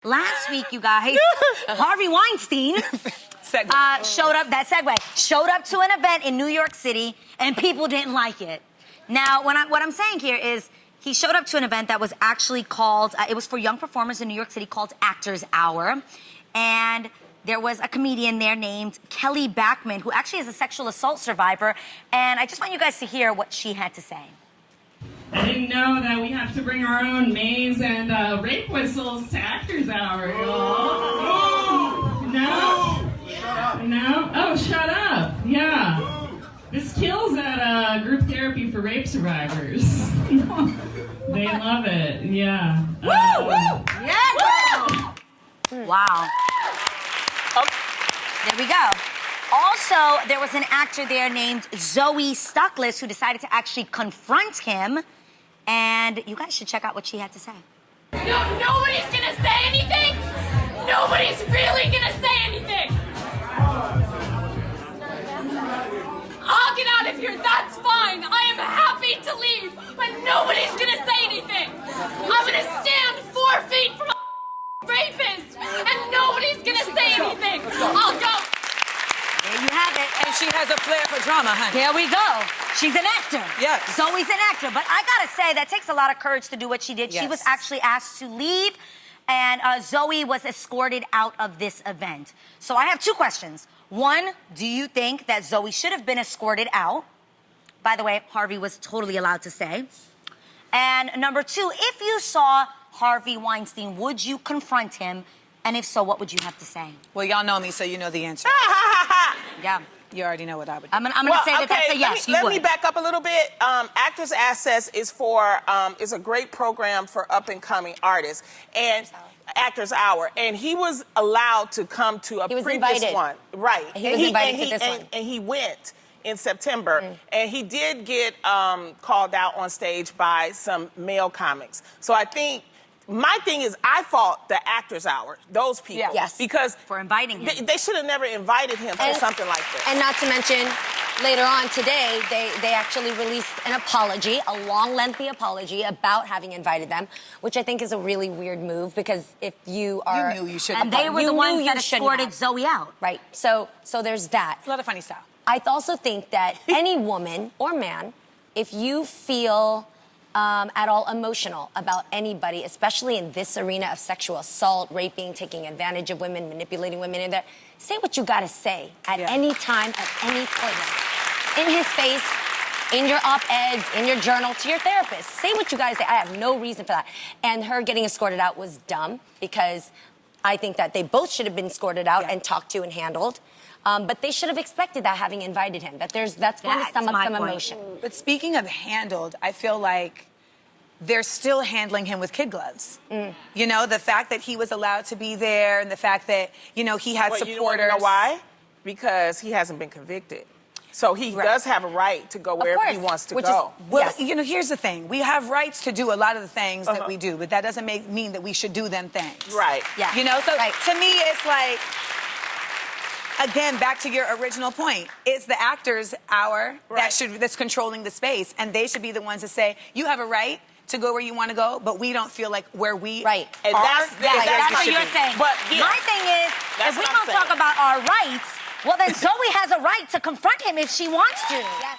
Last week, you guys, Harvey Weinstein showed up to an event in New York City, and people didn't like it. Now, what I'm saying here is he showed up to an event that was actually called, it was for young performers in New York City called Actors Hour, and there was a comedian there named Kelly Backman, who actually is a sexual assault survivor, and I just want you guys to hear what she had to say. I didn't know that we have to bring our own maze and rape whistles to Actors Hour, y'all. No? No? Oh, shut up. Yeah. This kills at group therapy for rape survivors. They love it. Yeah. Woo! Woo! Yeah! Wow. There we go. Also, there was an actor there named Zoe Stuckless who decided to actually confront him. And you guys should check out what she had to say. No, nobody's gonna say anything. Nobody's really gonna say anything. I'll get out of here, that's fine. I am happy to leave, but nobody's gonna say anything. I'm gonna stand 4 feet from a rapist, and nobody's gonna say anything. I'll go. There you have it. And she has a flair for drama, honey. Here we go. She's an actor. Yes. Zoe's an actor. But I gotta say, that takes a lot of courage to do what she did. Yes. She was actually asked to leave, and Zoe was escorted out of this event. So I have 2 questions. One, do you think that Zoe should have been escorted out? By the way, Harvey was totally allowed to stay. And number 2, if you saw Harvey Weinstein, would you confront him? And if so, what would you have to say? Well, y'all know me, so you know the answer. Yeah. You already know what I would do. I'm gonna say that that's a yes. Let me back up a little bit. Actors Access is is a great program for up-and-coming artists, and Actors Hour. And he was allowed to come to a previous one, right? He was invited to this one, and he went in September, and he did get called out on stage by some male comics. So I think. My thing is, I fault the Actors Hour, those people. Yeah. Yes. Because for inviting him. They should have never invited him to something like this. And not to mention, later on today, they actually released an apology, a long, lengthy apology about having invited them, which I think is a really weird move, because if you are... You knew you shouldn't And they were the ones that escorted Zoe out. Right. So there's that. It's a lot of funny stuff. I also think that any woman or man, if you feel... at all emotional about anybody, especially in this arena of sexual assault, raping, taking advantage of women, manipulating women in there, say what you gotta say at any time, at any place. In his face, in your op-eds, in your journal, to your therapist. Say what you gotta say. I have no reason for that. And her getting escorted out was dumb, because I think that they both should have been escorted out and talked to and handled. But they should have expected that, having invited him. That's going to sum up some emotion. But speaking of handled, I feel like they're still handling him with kid gloves. You know, the fact that he was allowed to be there, and the fact that, you know, he had supporters. You know why? Because he hasn't been convicted. So he does have a right to go wherever he wants to go. Well, you know, here's the thing. We have rights to do a lot of the things that we do, but that doesn't mean that we should do them things. Right. Yeah. You know, so to me, it's like, again, back to your original point, it's the Actors Hour that's controlling the space, and they should be the ones to say, you have a right to go where you want to go, but we don't feel like where we And that's what you're saying. But my thing is, if we don't talk about our rights, well, then Zoe has a right to confront him if she wants to. Yes.